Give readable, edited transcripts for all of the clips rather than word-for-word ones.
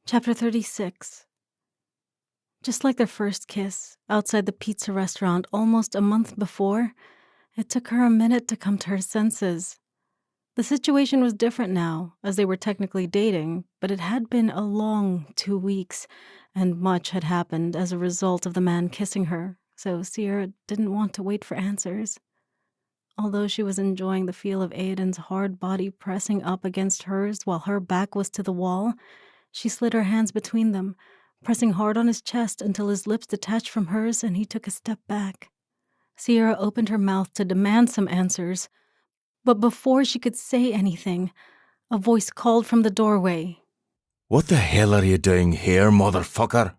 Chapter 36. Just like their first kiss, outside the pizza restaurant almost a month before, it took her a minute to come to her senses. The situation was different now, as they were technically dating, but it had been a long 2 weeks, and much had happened as a result of the man kissing her, so Sierra didn't want to wait for answers. Although she was enjoying the feel of Aiden's hard body pressing up against hers while her back was to the wall, she slid her hands between them, pressing hard on his chest until his lips detached from hers and he took a step back. Sierra opened her mouth to demand some answers, but before she could say anything, a voice called from the doorway. "What the hell are you doing here, motherfucker?"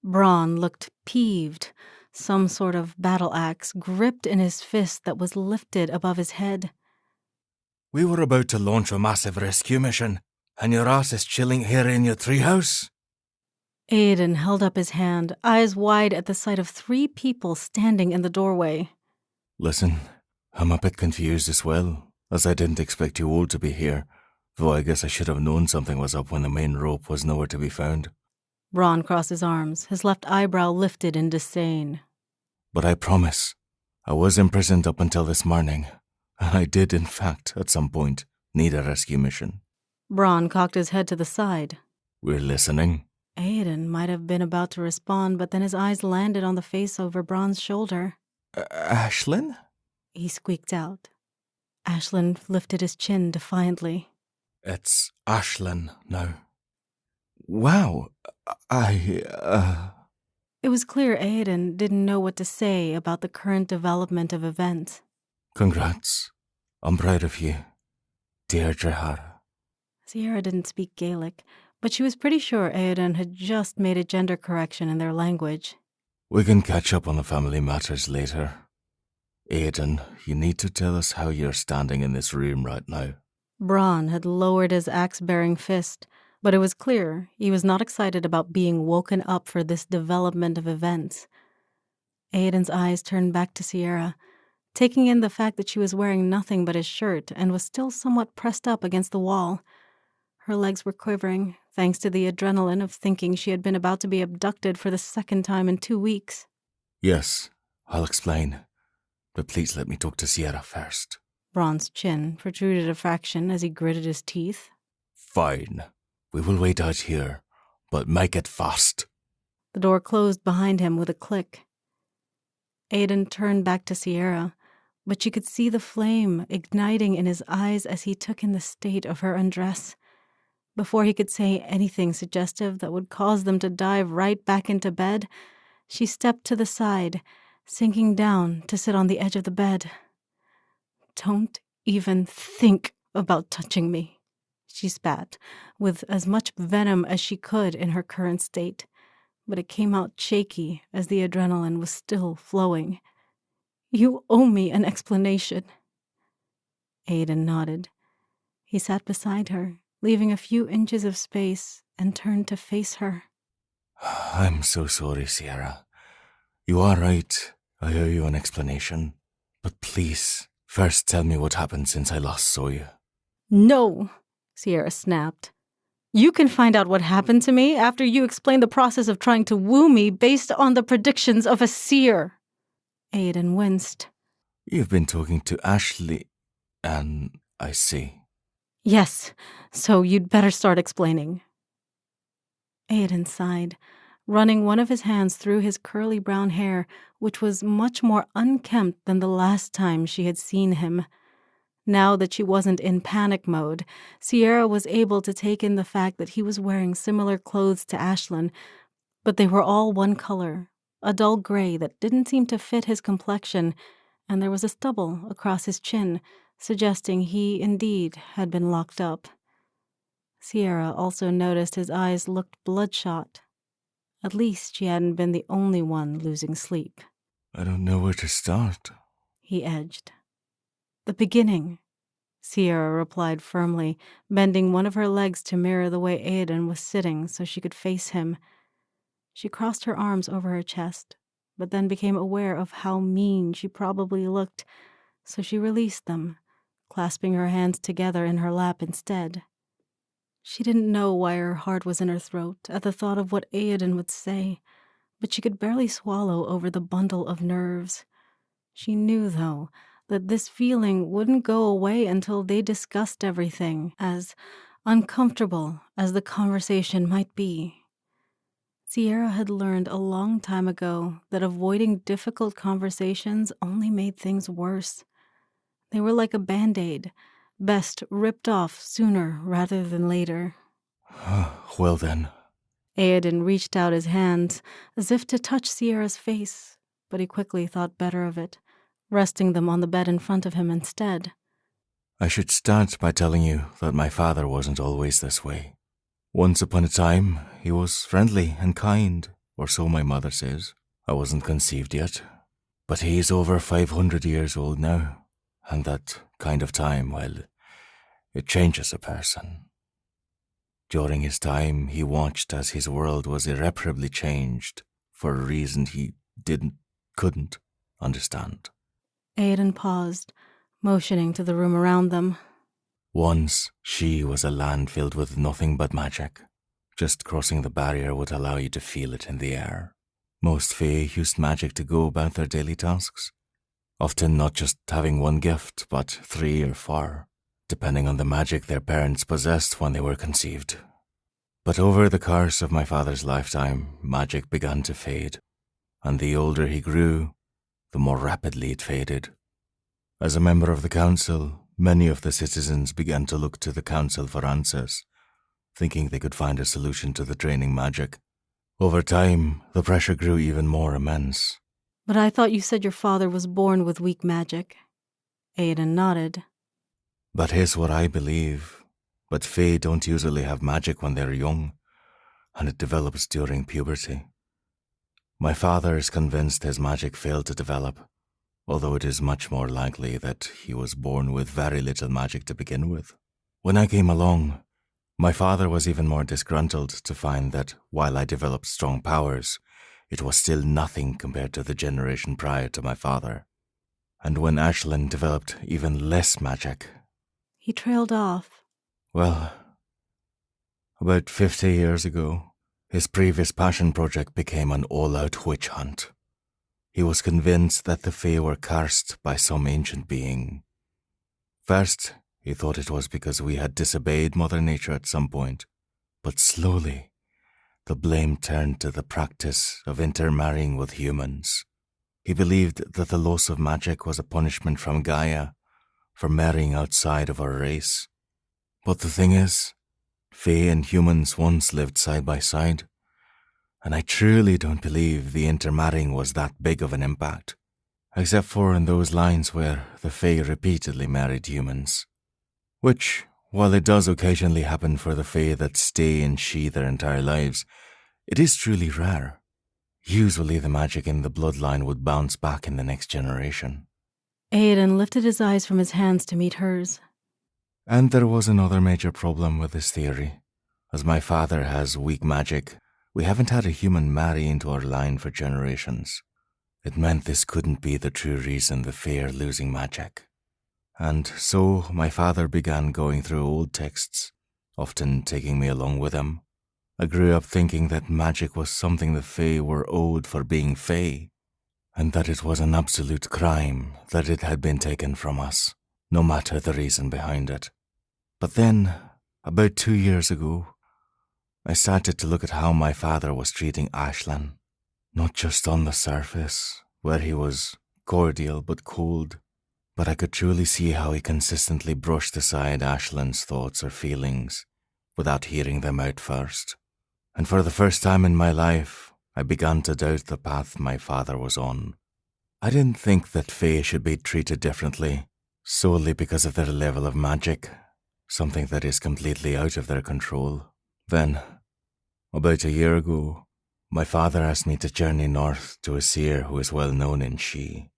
Braun looked peeved, some sort of battle axe gripped in his fist that was lifted above his head. "We were about to launch a massive rescue mission, and your ass is chilling here in your treehouse?" Aiden held up his hand, eyes wide at the sight of 3 people standing in the doorway. "Listen, I'm a bit confused as well, as I didn't expect you all to be here, though I guess I should have known something was up when the main rope was nowhere to be found." Braun crossed his arms, his left eyebrow lifted in disdain. "But I promise, I was imprisoned up until this morning, and I did, in fact, at some point, need a rescue mission." Braun cocked his head to the side. "We're listening." Aiden might have been about to respond, but then his eyes landed on the face over Braun's shoulder. "Ashlyn?" He squeaked out. Ashlyn lifted his chin defiantly. "It's Ashlyn now." "Wow, It was clear Aiden didn't know what to say about the current development of events. Congrats. I'm proud of you, Deirdre Hara." Sierra didn't speak Gaelic, but she was pretty sure Aiden had just made a gender correction in their language. "We can catch up on the family matters later. Aiden, you need to tell us how you're standing in this room right now." Braun had lowered his axe-bearing fist, but it was clear he was not excited about being woken up for this development of events. Aiden's eyes turned back to Sierra, taking in the fact that she was wearing nothing but his shirt and was still somewhat pressed up against the wall. Her legs were quivering, thanks to the adrenaline of thinking she had been about to be abducted for the second time in 2 weeks. "Yes, I'll explain. But please let me talk to Sierra first." Braun's chin protruded a fraction as he gritted his teeth. "Fine. We will wait out here, but make it fast." The door closed behind him with a click. Aiden turned back to Sierra, but she could see the flame igniting in his eyes as he took in the state of her undress. Before he could say anything suggestive that would cause them to dive right back into bed, she stepped to the side, sinking down to sit on the edge of the bed. "Don't even think about touching me," she spat, with as much venom as she could in her current state, but it came out shaky as the adrenaline was still flowing. "You owe me an explanation." Aiden nodded. He sat beside her, leaving a few inches of space, and turned to face her. "I'm so sorry, Sierra. You are right. I owe you an explanation. But please, first tell me what happened since I last saw you." "No," Sierra snapped. "You can find out what happened to me after you explain the process of trying to woo me based on the predictions of a seer." Aiden winced. "You've been talking to Ashley, and I see." "Yes, so you'd better start explaining." Aiden sighed, running one of his hands through his curly brown hair, which was much more unkempt than the last time she had seen him. Now that she wasn't in panic mode, Sierra was able to take in the fact that he was wearing similar clothes to Ashlyn, but they were all one color, a dull gray that didn't seem to fit his complexion, and there was a stubble across his chin, suggesting he indeed had been locked up. Sierra also noticed his eyes looked bloodshot. At least she hadn't been the only one losing sleep. "I don't know where to start," he edged. "The beginning," Sierra replied firmly, bending one of her legs to mirror the way Aiden was sitting so she could face him. She crossed her arms over her chest, but then became aware of how mean she probably looked, so she released them, clasping her hands together in her lap instead. She didn't know why her heart was in her throat at the thought of what Aoden would say, but she could barely swallow over the bundle of nerves. She knew, though, that this feeling wouldn't go away until they discussed everything, as uncomfortable as the conversation might be. Sierra had learned a long time ago that avoiding difficult conversations only made things worse. They were like a Band-Aid, best ripped off sooner rather than later. Well then. Aoden reached out his hands as if to touch Sierra's face, but he quickly thought better of it, resting them on the bed in front of him instead. I should start by telling you that my father wasn't always this way. Once upon a time, he was friendly and kind, or so my mother says. I wasn't conceived yet. But he's over 500 years old now, and that kind of time, well, it changes a person. During his time, he watched as his world was irreparably changed for a reason he couldn't understand. Aoden paused, motioning to the room around them. Once, she was a land filled with nothing but magic. Just crossing the barrier would allow you to feel it in the air. Most Fae used magic to go about their daily tasks, often not just having one gift, but 3 or 4, depending on the magic their parents possessed when they were conceived. But over the course of my father's lifetime, magic began to fade, and the older he grew, the more rapidly it faded. As a member of the council, many of the citizens began to look to the council for answers, thinking they could find a solution to the draining magic. Over time, the pressure grew even more immense. But I thought you said your father was born with weak magic. Aoden nodded. That is what I believe, but Fae don't usually have magic when they're young, and it develops during puberty. My father is convinced his magic failed to develop, although it is much more likely that he was born with very little magic to begin with. When I came along, my father was even more disgruntled to find that while I developed strong powers, it was still nothing compared to the generation prior to my father. And when Ashlyn developed even less magic... He trailed off. Well, about 50 years ago, his previous passion project became an all-out witch hunt. He was convinced that the Fae were cursed by some ancient being. First, he thought it was because we had disobeyed Mother Nature at some point, but slowly, the blame turned to the practice of intermarrying with humans. He believed that the loss of magic was a punishment from Gaia for marrying outside of our race. But the thing is, Fae and humans once lived side by side, and I truly don't believe the intermarrying was that big of an impact, except for in those lines where the Fae repeatedly married humans. Which, while it does occasionally happen for the Fae that stay in She their entire lives, it is truly rare. Usually the magic in the bloodline would bounce back in the next generation. Aoden lifted his eyes from his hands to meet hers. And there was another major problem with this theory. As my father has weak magic, we haven't had a human marry into our line for generations. It meant this couldn't be the true reason the Fae are losing magic. And so my father began going through old texts, often taking me along with him. I grew up thinking that magic was something the Fae were owed for being Fae, and that it was an absolute crime that it had been taken from us, no matter the reason behind it. But then, about 2 years ago, I started to look at how my father was treating Ashlyn, not just on the surface, where he was cordial but cold, but I could truly see how he consistently brushed aside Ashlyn's thoughts or feelings without hearing them out first. And for the first time in my life, I began to doubt the path my father was on. I didn't think that Fae should be treated differently, solely because of their level of magic, something that is completely out of their control. Then, about a year ago, my father asked me to journey north to a seer who is well known in She.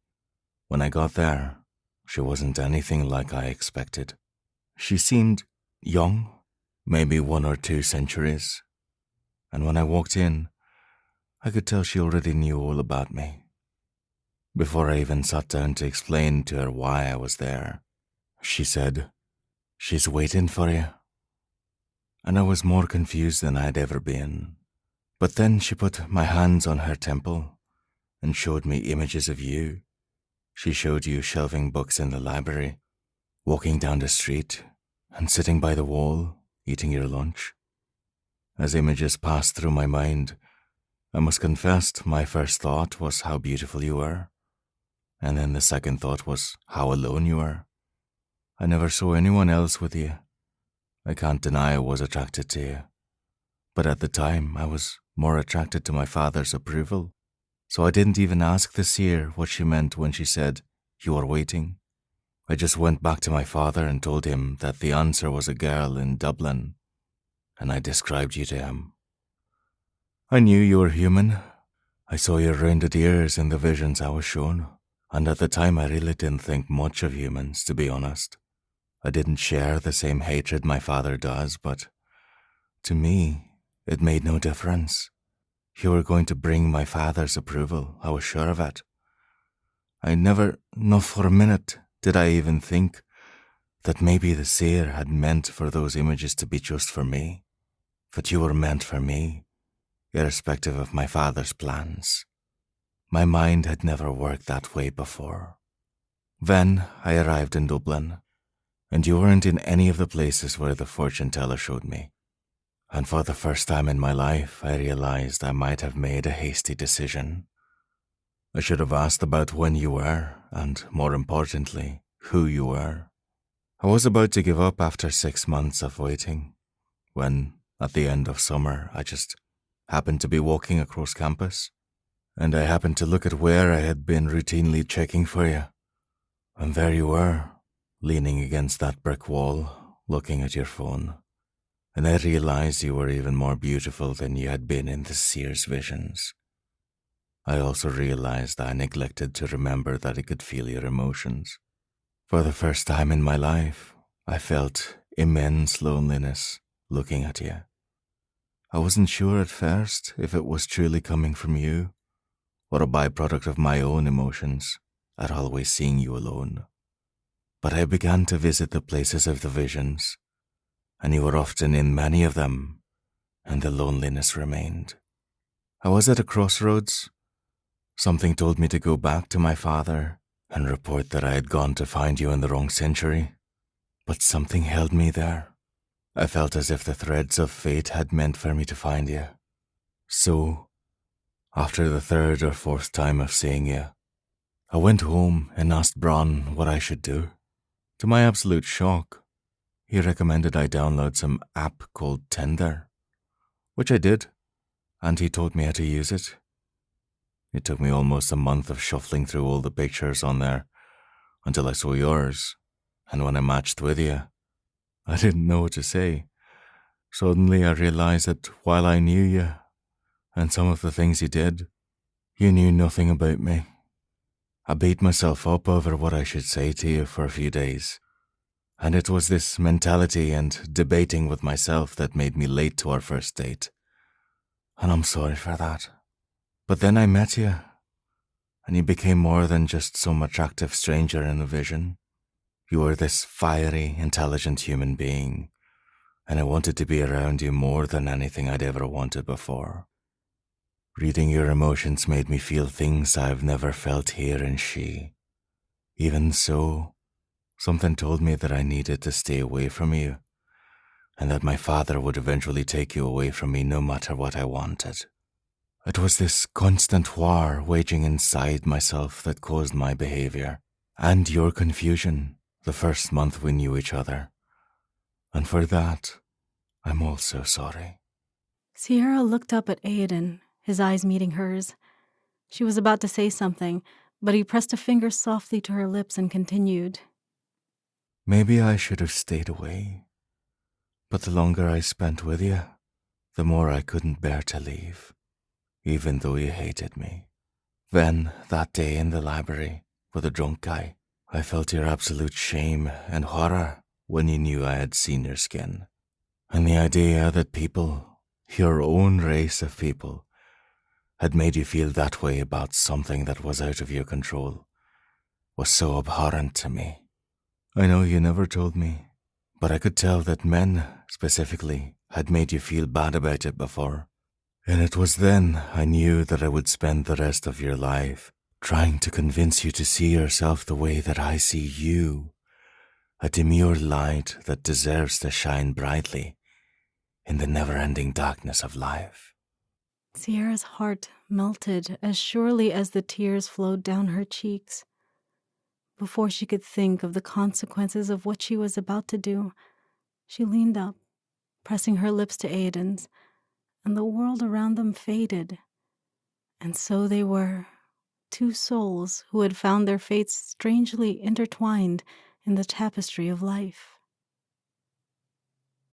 When I got there, she wasn't anything like I expected. She seemed young, maybe 1 or 2 centuries, and when I walked in, I could tell she already knew all about me. Before I even sat down to explain to her why I was there, she said, "She's waiting for you." and I was more confused than I'd ever been. But then she put my hands on her temple and showed me images of you. She showed you shelving books in the library, walking down the street, and sitting by the wall, eating your lunch. As images passed through my mind, I must confess my first thought was how beautiful you were, and then the second thought was how alone you were. I never saw anyone else with you. I can't deny I was attracted to you, but at the time I was more attracted to my father's approval, so I didn't even ask the seer what she meant when she said, "You are waiting." I just went back to my father and told him that the answer was a girl in Dublin, and I described you to him. I knew you were human. I saw your rounded ears in the visions I was shown, and at the time I really didn't think much of humans, to be honest. I didn't share the same hatred my father does, but to me, it made no difference. You were going to bring my father's approval, I was sure of it. I never, not for a minute, did I even think that maybe the seer had meant for those images to be just for me, that you were meant for me, irrespective of my father's plans. My mind had never worked that way before. Then I arrived in Dublin, and you weren't in any of the places where the fortune teller showed me. And for the first time in my life, I realized I might have made a hasty decision. I should have asked about when you were, and more importantly, who you were. I was about to give up after 6 months of waiting, when, at the end of summer, I just happened to be walking across campus, and I happened to look at where I had been routinely checking for you. And there you were, leaning against that brick wall, looking at your phone. And I realized you were even more beautiful than you had been in the seer's visions. I also realized I neglected to remember that I could feel your emotions. For the first time in my life, I felt immense loneliness looking at you. I wasn't sure at first if it was truly coming from you, or a byproduct of my own emotions at always seeing you alone. But I began to visit the places of the visions, and you were often in many of them, and the loneliness remained. I was at a crossroads. Something told me to go back to my father and report that I had gone to find you in the wrong century, but something held me there. I felt as if the threads of fate had meant for me to find you. So, after the third or fourth time of seeing you, I went home and asked Bron what I should do. To my absolute shock, he recommended I download some app called Tinder, which I did, and he taught me how to use it. It took me almost a month of shuffling through all the pictures on there until I saw yours, and when I matched with you, I didn't know what to say. Suddenly I realized that while I knew you, and some of the things you did, you knew nothing about me. I beat myself up over what I should say to you for a few days, and it was this mentality and debating with myself that made me late to our first date. And I'm sorry for that. But then I met you, and you became more than just some attractive stranger in a vision. You were this fiery, intelligent human being, and I wanted to be around you more than anything I'd ever wanted before. Reading your emotions made me feel things I've never felt here in she. Even so, something told me that I needed to stay away from you, and that my father would eventually take you away from me no matter what I wanted. It was this constant war waging inside myself that caused my behavior, and your confusion the first month we knew each other. And for that, I'm also sorry. Sierra looked up at Aiden, his eyes meeting hers. She was about to say something, but he pressed a finger softly to her lips and continued. Maybe I should have stayed away, but the longer I spent with you, the more I couldn't bear to leave, even though you hated me. Then, that day in the library with the drunk guy, I felt your absolute shame and horror when you knew I had seen your skin. And the idea that people, your own race of people, had made you feel that way about something that was out of your control was so abhorrent to me. I know you never told me, but I could tell that men, specifically, had made you feel bad about it before. And it was then I knew that I would spend the rest of your life trying to convince you to see yourself the way that I see you, a demure light that deserves to shine brightly in the never-ending darkness of life. Sierra's heart melted as surely as the tears flowed down her cheeks. Before she could think of the consequences of what she was about to do, she leaned up, pressing her lips to Aiden's, and the world around them faded. And so they were, two souls who had found their fates strangely intertwined in the tapestry of life.